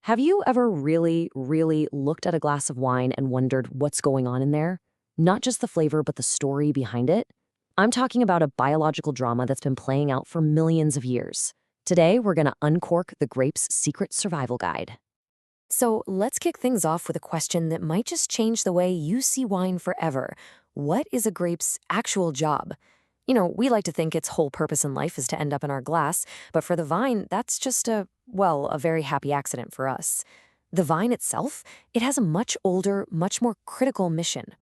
Have you ever really looked at a glass of wine and wondered what's going on in there? Not just the flavor, but the story behind it? I'm talking about a biological drama that's been playing out for millions of years. Today, we're going to uncork the grape's secret survival guide. So let's kick things off with a question that might just change the way you see wine forever. What is a grape's actual job? We like to think its whole purpose in life is to end up in our glass, but for the vine, that's just a very happy accident for us. The vine itself, it has a much older, much more critical mission.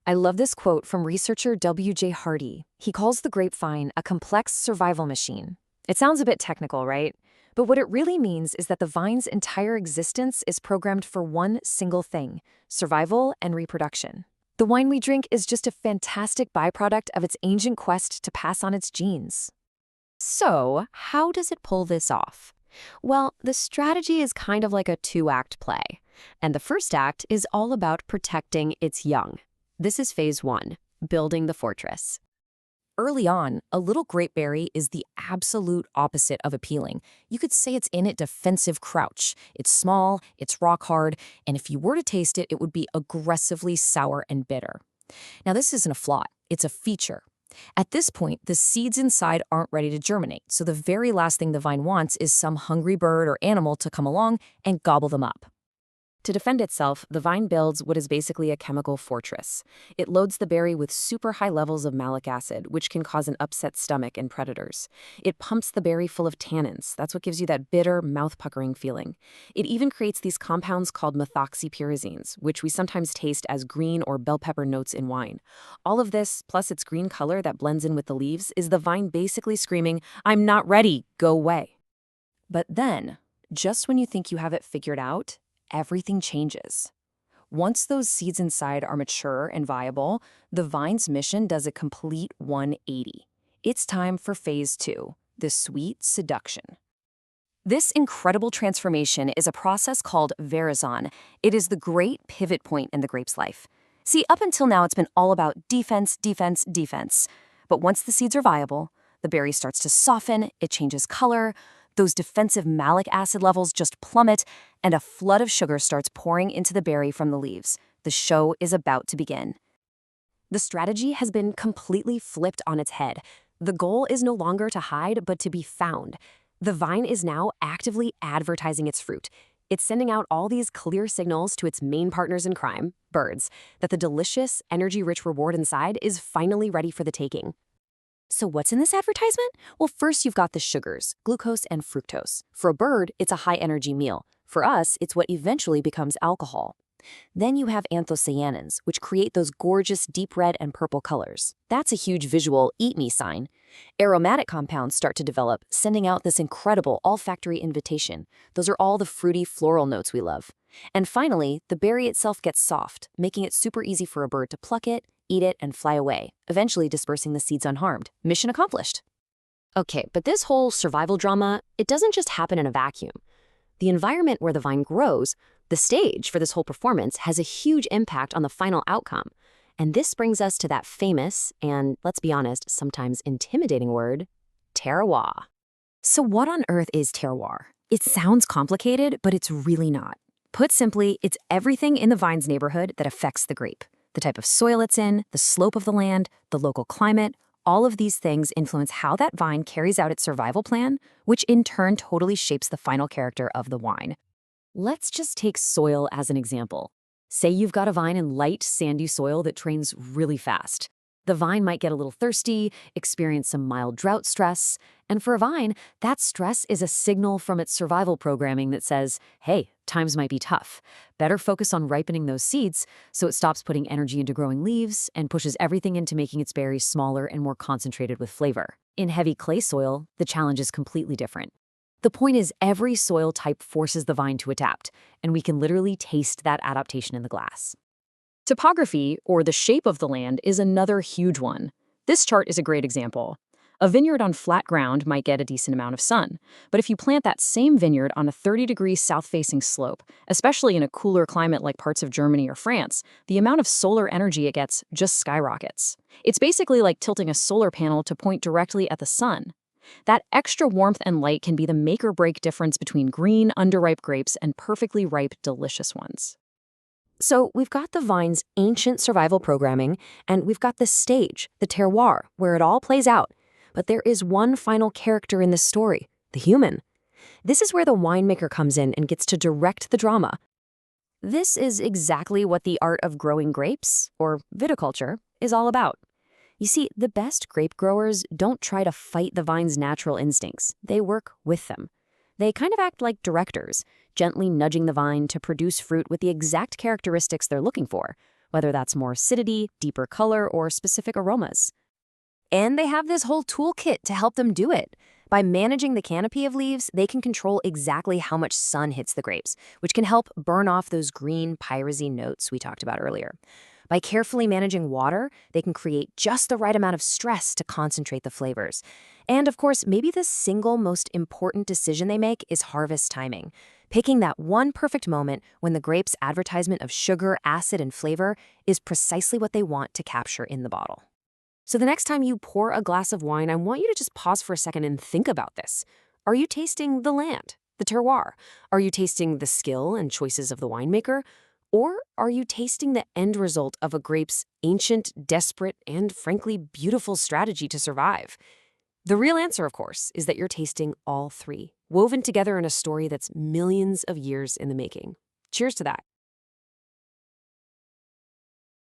I love this quote from researcher W.J. Hardy. He calls the grapevine a complex survival machine. It sounds a bit technical, right? But what it really means is that the vine's entire existence is programmed for one single thing: survival and reproduction. The wine we drink is just a fantastic byproduct of its ancient quest to pass on its genes. So, how does it pull this off? Well, the strategy is kind of like a two-act play. And the first act is all about protecting its young. This is phase one, building the fortress. Early on, a little grapeberry is the absolute opposite of appealing. You could say it's in a defensive crouch. It's small, it's rock hard, and if you were to taste it, it would be aggressively sour and bitter. Now, this isn't a flaw, it's a feature. At this point, the seeds inside aren't ready to germinate, so the very last thing the vine wants is some hungry bird or animal to come along and gobble them up. To defend itself, the vine builds what is basically a chemical fortress. It loads the berry with super high levels of malic acid, which can cause an upset stomach in predators. It pumps the berry full of tannins. That's what gives you that bitter, mouth-puckering feeling. It even creates these compounds called methoxypyrazines, which we sometimes taste as green or bell pepper notes in wine. All of this, plus its green color that blends in with the leaves, is the vine basically screaming, "I'm not ready, go away." But then, just when you think you have it figured out, everything changes. Once those seeds inside are mature and viable, the vine's mission does a complete 180. It's time for phase two, the sweet seduction. This incredible transformation is a process called veraison. It is the great pivot point in the grape's life. See, up until now, it's been all about defense, defense, defense. But once the seeds are viable, the berry starts to soften, it changes color, those defensive malic acid levels just plummet, and a flood of sugar starts pouring into the berry from the leaves. The show is about to begin. The strategy has been completely flipped on its head. The goal is no longer to hide, but to be found. The vine is now actively advertising its fruit. It's sending out all these clear signals to its main partners in crime, birds, that the delicious, energy-rich reward inside is finally ready for the taking. So what's in this advertisement? Well, first you've got the sugars, glucose and fructose. For a bird, it's a high-energy meal. For us, it's what eventually becomes alcohol. Then you have anthocyanins, which create those gorgeous deep red and purple colors. That's a huge visual eat-me sign. Aromatic compounds start to develop, sending out this incredible olfactory invitation. Those are all the fruity floral notes we love. And finally, the berry itself gets soft, making it super easy for a bird to pluck it, eat it, and fly away, eventually dispersing the seeds unharmed. Mission accomplished. Okay, but this whole survival drama, it doesn't just happen in a vacuum. The environment where the vine grows, the stage for this whole performance, has a huge impact on the final outcome. And this brings us to that famous, and let's be honest, sometimes intimidating word, terroir. So what on earth is terroir? It sounds complicated, but it's really not. Put simply, it's everything in the vine's neighborhood that affects the grape. The type of soil it's in, the slope of the land, the local climate, all of these things influence how that vine carries out its survival plan, which in turn totally shapes the final character of the wine. Let's just take soil as an example. Say you've got a vine in light, sandy soil that trains really fast. The vine might get a little thirsty, experience some mild drought stress, and for a vine, that stress is a signal from its survival programming that says, hey, times might be tough. Better focus on ripening those seeds so it stops putting energy into growing leaves and pushes everything into making its berries smaller and more concentrated with flavor. In heavy clay soil, the challenge is completely different. The point is, every soil type forces the vine to adapt, and we can literally taste that adaptation in the glass. Topography, or the shape of the land, is another huge one. This chart is a great example. A vineyard on flat ground might get a decent amount of sun, but if you plant that same vineyard on a 30-degree south-facing slope, especially in a cooler climate like parts of Germany or France, the amount of solar energy it gets just skyrockets. It's basically like tilting a solar panel to point directly at the sun. That extra warmth and light can be the make or break difference between green, underripe grapes and perfectly ripe, delicious ones. So we've got the vine's ancient survival programming, and we've got the stage, the terroir, where it all plays out. But there is one final character in this story, the human. This is where the winemaker comes in and gets to direct the drama. This is exactly what the art of growing grapes, or viticulture, is all about. You see, the best grape growers don't try to fight the vine's natural instincts. They work with them. They kind of act like directors, gently nudging the vine to produce fruit with the exact characteristics they're looking for, whether that's more acidity, deeper color, or specific aromas. And they have this whole toolkit to help them do it. By managing the canopy of leaves, they can control exactly how much sun hits the grapes, which can help burn off those green pyrazine notes we talked about earlier. By carefully managing water, they can create just the right amount of stress to concentrate the flavors. And of course, maybe the single most important decision they make is harvest timing. Picking that one perfect moment when the grape's advertisement of sugar, acid, and flavor is precisely what they want to capture in the bottle. So the next time you pour a glass of wine, I want you to just pause for a second and think about this. Are you tasting the land, the terroir? Are you tasting the skill and choices of the winemaker? Or are you tasting the end result of a grape's ancient, desperate, and frankly beautiful strategy to survive? The real answer, of course, is that you're tasting all three, woven together in a story that's millions of years in the making. Cheers to that.